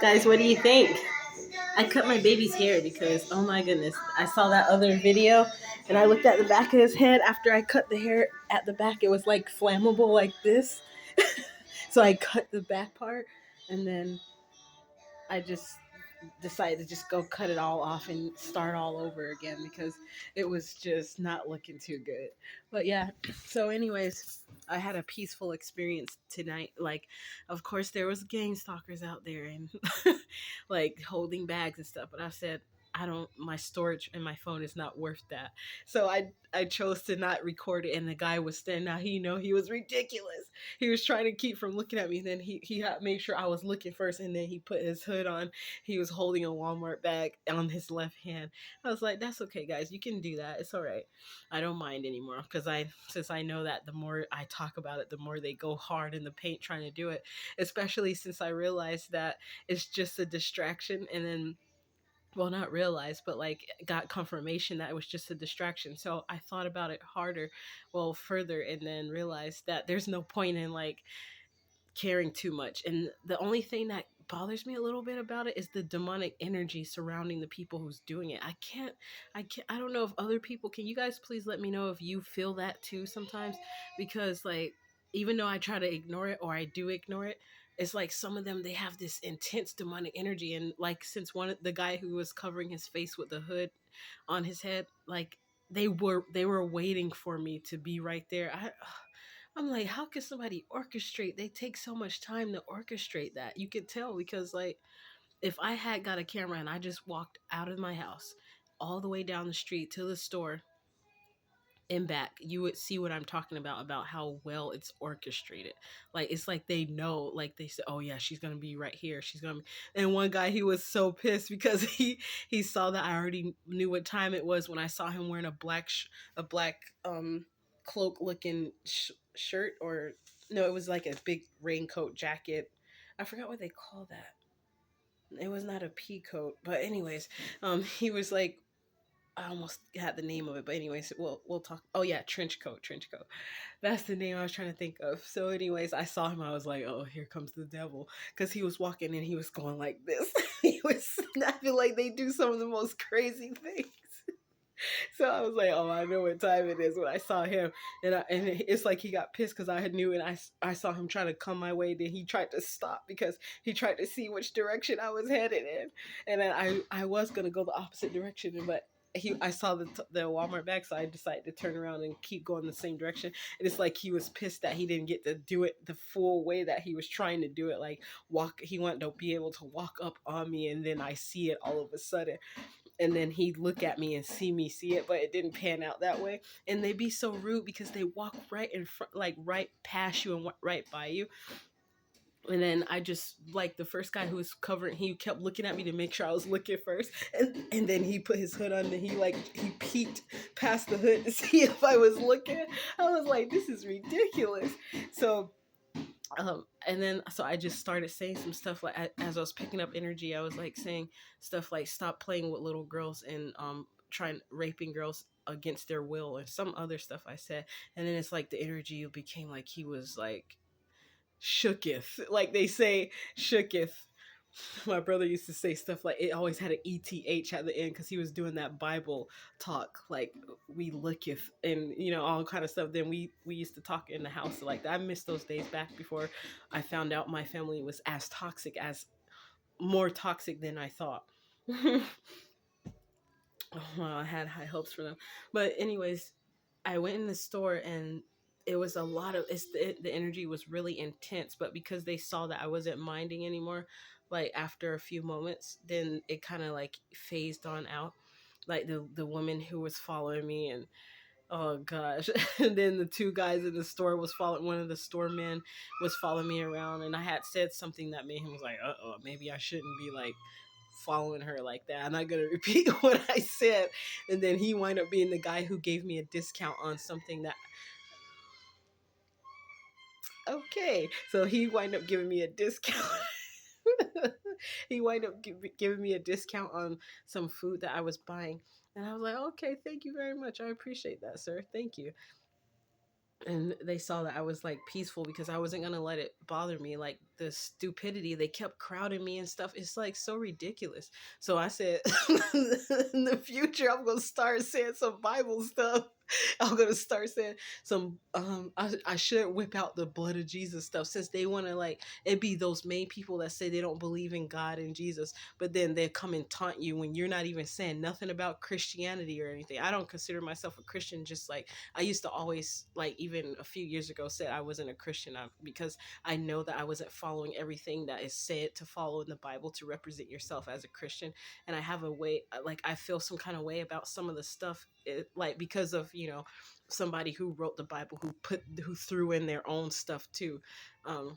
Guys, what do you think? I cut my baby's hair because, oh my goodness, I saw that other video and I looked at the back of his head after I cut the hair at the back. It was like flammable like this. So I cut the back part and then I just decided to just go cut it all off and start all over again because it was just not looking too good. But yeah, so anyways, I had a peaceful experience tonight. Like, of course there was gang stalkers out there and like holding bags and stuff, but I said I don't, my storage and my phone is not worth that. So I chose to not record it, and the guy was standing out. He was ridiculous. He was trying to keep from looking at me. Then he had made sure I was looking first, and then he put his hood on. He was holding a Walmart bag on his left hand. I was like, that's okay, guys. You can do that. It's all right. I don't mind anymore because since I know that the more I talk about it, the more they go hard in the paint trying to do it. Especially since I realized that it's just a distraction, and then, well, not realized, but like got confirmation that it was just a distraction. So I thought about it harder, well, further, and then realized that there's no point in like caring too much. And the only thing that bothers me a little bit about it is the demonic energy surrounding the people who's doing it. I don't know if other people, can you guys please let me know if you feel that too sometimes? Because like, even though I try to ignore it, or I do ignore it, it's like some of them, they have this intense demonic energy. And like, since one of the guy who was covering his face with the hood on his head, like they were waiting for me to be right there. I'm like, how can somebody orchestrate? They take so much time to orchestrate that. You could tell because, like, if I had got a camera and I just walked out of my house all the way down the street to the store and back, you would see what I'm talking about how well it's orchestrated. Like, it's like they know, like they said, oh yeah, she's gonna be right here. She's gonna be. And one guy, he was so pissed because he saw that I already knew what time it was when I saw him wearing a black cloak looking shirt, or no, it was like a big raincoat jacket. I forgot what they call that. It was not a pea coat, but anyways, he was like, I almost had the name of it, but anyways, we'll talk. Oh yeah, trench coat, trench coat. That's the name I was trying to think of. So anyways, I saw him. I was like, oh, here comes the devil, because he was walking and he was going like this. He was snapping like they do some of the most crazy things. So I was like, oh, I know what time it is when I saw him. And it's like he got pissed because I had knew, and I saw him trying to come my way. Then he tried to stop because he tried to see which direction I was headed in. And then I was going to go the opposite direction, but I saw the Walmart bag, so I decided to turn around and keep going the same direction. And it's like he was pissed that he didn't get to do it the full way that he was trying to do it. Like, he wanted to be able to walk up on me, and then I see it all of a sudden, and then he'd look at me and see me see it, but it didn't pan out that way. And they'd be so rude because they walk right in front, like right past you and right by you. And then I just, like, the first guy who was covering, he kept looking at me to make sure I was looking first, and then he put his hood on, and he peeked past the hood to see if I was looking. I was like, this is ridiculous. So and then so I just started saying some stuff, like, as I was picking up energy, I was like saying stuff like, stop playing with little girls and trying raping girls against their will, and some other stuff I said. And then it's like the energy became like he was like shooketh, like they say shooketh. My brother used to say stuff like, it always had an ETH at the end because he was doing that Bible talk, like, we looketh, and all kind of stuff. Then we used to talk in the house like that. I miss those days back before I found out my family was as toxic, as more toxic than I thought. Well, I had high hopes for them. But anyways, I went in the store, and it was a lot of, the energy was really intense, but because they saw that I wasn't minding anymore, like after a few moments, then it kind of like phased on out. Like the woman who was following me, and oh gosh. And then the two guys in the store was following, one of the store men was following me around, and I had said something that made him was like, uh-oh, maybe I shouldn't be like following her like that. I'm not gonna repeat what I said. And then he wound up being the guy who gave me a discount on something that, okay, so he wound up giving me a discount. He wound up giving me a discount on some food that I was buying. And I was like, okay, thank you very much, I appreciate that, sir, thank you. And they saw that I was like peaceful because I wasn't gonna let it bother me. Like, the stupidity. They kept crowding me and stuff. It's like so ridiculous. So I said, in the future, I'm gonna start saying some Bible stuff. I'm gonna start saying some. I should whip out the blood of Jesus stuff, since they want to like it be those main people that say they don't believe in God and Jesus, but then they come and taunt you when you're not even saying nothing about Christianity or anything. I don't consider myself a Christian. Just like I used to always, like even a few years ago, said I wasn't a Christian, because I know that I wasn't following everything that is said to follow in the Bible to represent yourself as a Christian. And I have a way, like I feel some kind of way about some of the stuff, like because of somebody who wrote the Bible, who threw in their own stuff too. Um,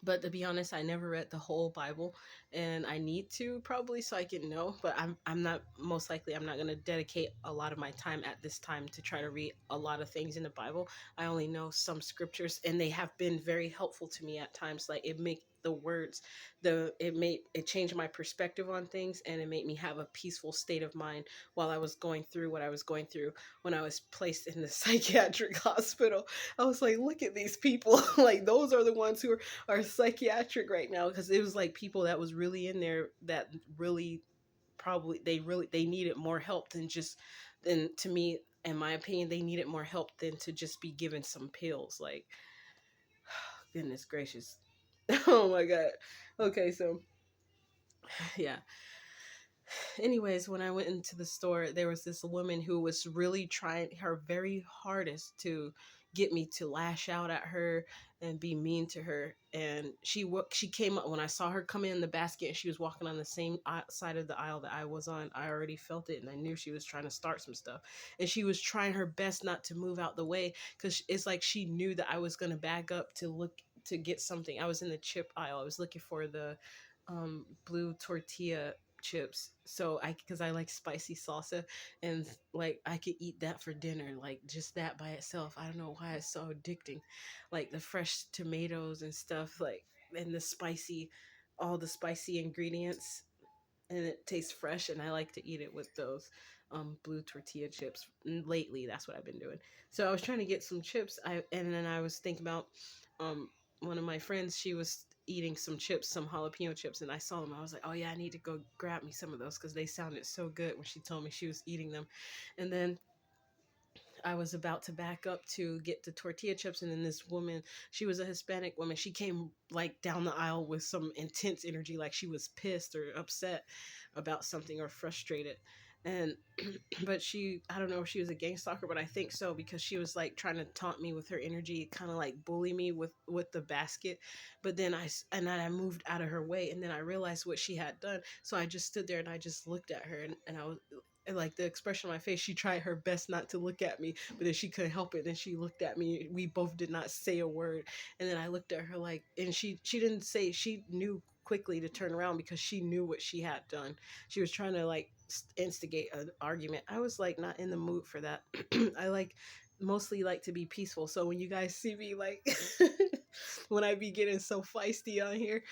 but to be honest, I never read the whole Bible, and I need to probably so I can know. But I'm not, most likely I'm not going to dedicate a lot of my time at this time to try to read a lot of things in the Bible. I only know some scriptures, and they have been very helpful to me at times. Like it make the words, it changed my perspective on things, and it made me have a peaceful state of mind while I was going through what I was going through when I was placed in the psychiatric hospital. I was like, look at these people, like those are the ones who are psychiatric right now, because it was like people that was really in there that really probably they needed more help than just, than to me, in my opinion, they needed more help than to just be given some pills. Like, goodness gracious. Oh my god. Okay, so yeah, anyways, when I went into the store, there was this woman who was really trying her very hardest to get me to lash out at her and be mean to her. And she came up when I saw her come in the basket, and she was walking on the same side of the aisle that I was on. I already felt it, and I knew she was trying to start some stuff. And she was trying her best not to move out the way, because it's like she knew that I was going to back up to look to get something. I was in the chip aisle. I was looking for the blue tortilla chips, so I, because I like spicy salsa, and like I could eat that for dinner, like just that by itself. I don't know why it's so addicting, like the fresh tomatoes and stuff, like, and the spicy, all the spicy ingredients, and it tastes fresh, and I like to eat it with those blue tortilla chips. And lately that's what I've been doing. So I was trying to get some chips, and then I was thinking about um one of my friends, she was eating some chips, some jalapeno chips, and I saw them. I was like, oh yeah, I need to go grab me some of those, because they sounded so good when she told me she was eating them. And then I was about to back up to get the tortilla chips, and then this woman, she was a Hispanic woman. She came like down the aisle with some intense energy, like she was pissed or upset about something or frustrated. And but she, I don't know if she was a gang stalker, but I think so, because she was like trying to taunt me with her energy, kind of like bully me with the basket. But then I moved out of her way, and then I realized what she had done. So I just stood there and I just looked at her, and I was, and like the expression on my face, she tried her best not to look at me, but then she couldn't help it. Then she looked at me. We both did not say a word. And then I looked at her like, and she didn't say, she knew quickly to turn around, because she knew what she had done. She was trying to like instigate an argument. I was like not in the mood for that. I like mostly like to be peaceful. So when you guys see me like when I be getting so feisty on here,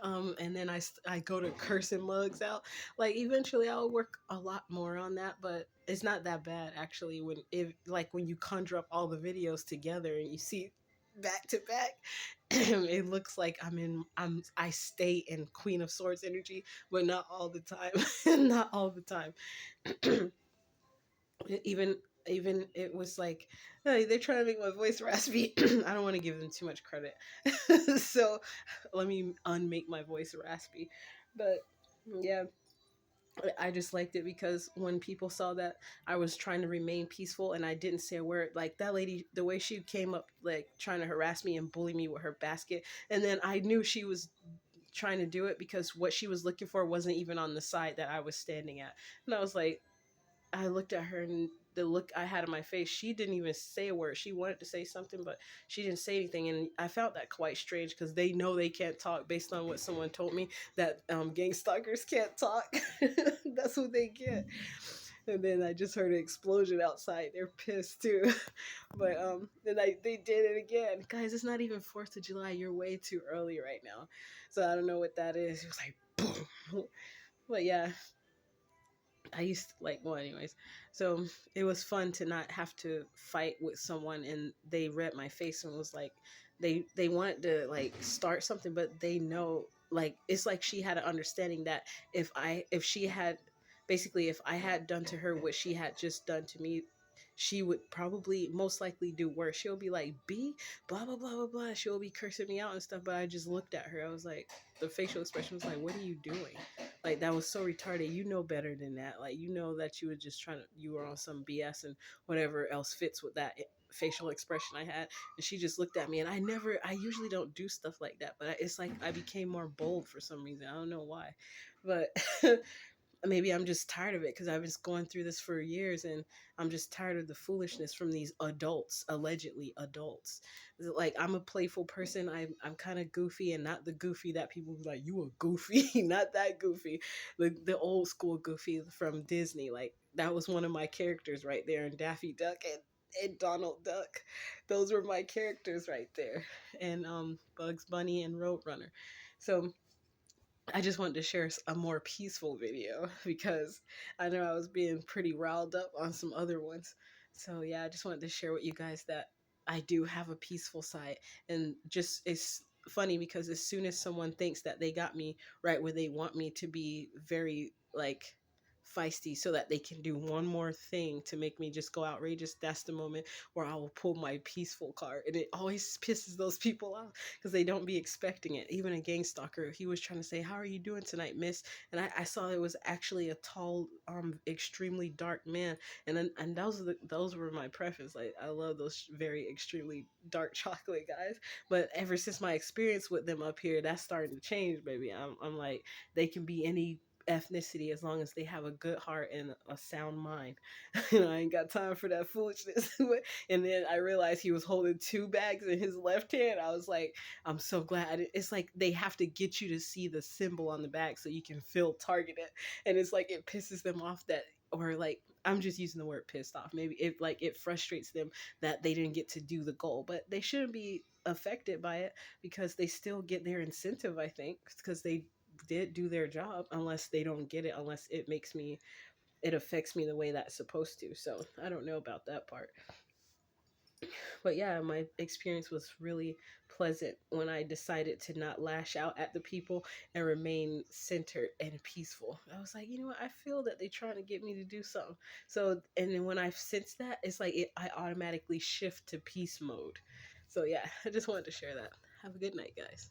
and then I go to cursing mugs out. Like eventually I'll work a lot more on that, but it's not that bad actually. When if like when you conjure up all the videos together and you see back to back, it looks like I stay in Queen of Swords energy, but not all the time. Not all the time. even even it was like, hey, they're trying to make my voice raspy. I don't want to give them too much credit. So let me unmake my voice raspy. But yeah, I just liked it because when people saw that I was trying to remain peaceful and I didn't say a word, like that lady, the way she came up, like trying to harass me and bully me with her basket. And then I knew she was trying to do it because what she was looking for wasn't even on the side that I was standing at. And I was like, I looked at her, and the look I had on my face, she didn't even say a word. She wanted to say something, but she didn't say anything. And I found that quite strange, because they know they can't talk based on what someone told me, that gang stalkers can't talk. That's what they get. And then I just heard an explosion outside. They're pissed too. But then they did it again. Guys, it's not even 4th of July. You're way too early right now. So I don't know what that is. It was like boom. But yeah, I used to like, well, anyways, so it was fun to not have to fight with someone, and they read my face and was like, they wanted to like start something, but they know, like, it's like she had an understanding that if she had, basically, if I had done to her what she had just done to me, she would probably most likely do worse. She'll be like, B, blah blah blah blah blah, she'll be cursing me out and stuff. But I just looked at her, I was like, the facial expression was like, what are you doing? Like, that was so retarded. You know better than that. Like, you know that you were just trying to, you were on some BS and whatever else fits with that facial expression I had. And she just looked at me, and I usually don't do stuff like that, but it's like I became more bold for some reason. I don't know why, but maybe I'm just tired of it because I've been going through this for years, and I'm just tired of the foolishness from these adults, allegedly adults. Like, I'm a playful person. I'm kind of goofy, and not the goofy that people be like, you a goofy, not that goofy. The old school goofy from Disney. Like, that was one of my characters right there in Daffy Duck and Donald Duck. Those were my characters right there. And Bugs Bunny and Roadrunner. So I just wanted to share a more peaceful video because I know I was being pretty riled up on some other ones. So yeah, I just wanted to share with you guys that I do have a peaceful side. And just, it's funny because as soon as someone thinks that they got me right where they want me to be very like feisty so that they can do one more thing to make me just go outrageous, that's the moment where I will pull my peaceful card. And it always pisses those people off because they don't be expecting it. Even a gang stalker, he was trying to say, how are you doing tonight, miss? And I saw it was actually a tall, extremely dark man. And then, and those were my preference. Like, I love those very extremely dark chocolate guys. But ever since my experience with them up here, that's starting to change, baby. I'm like, they can be any ethnicity as long as they have a good heart and a sound mind. I ain't got time for that foolishness. And then I realized he was holding two bags in his left hand. I was like, I'm so glad. It's like they have to get you to see the symbol on the bag so you can feel targeted. And it's like it pisses them off that, or like, I'm just using the word pissed off. Maybe it, like, it frustrates them that they didn't get to do the goal, but they shouldn't be affected by it because they still get their incentive, I think, because they did do their job, unless they don't get it, unless it makes me, it affects me the way that's supposed to. So I don't know about that part. But yeah, my experience was really pleasant when I decided to not lash out at the people and remain centered and peaceful. I was like, you know what, I feel that they're trying to get me to do something. So, and then when I sense that, it's like I automatically shift to peace mode. So yeah, I just wanted to share that. Have a good night, guys.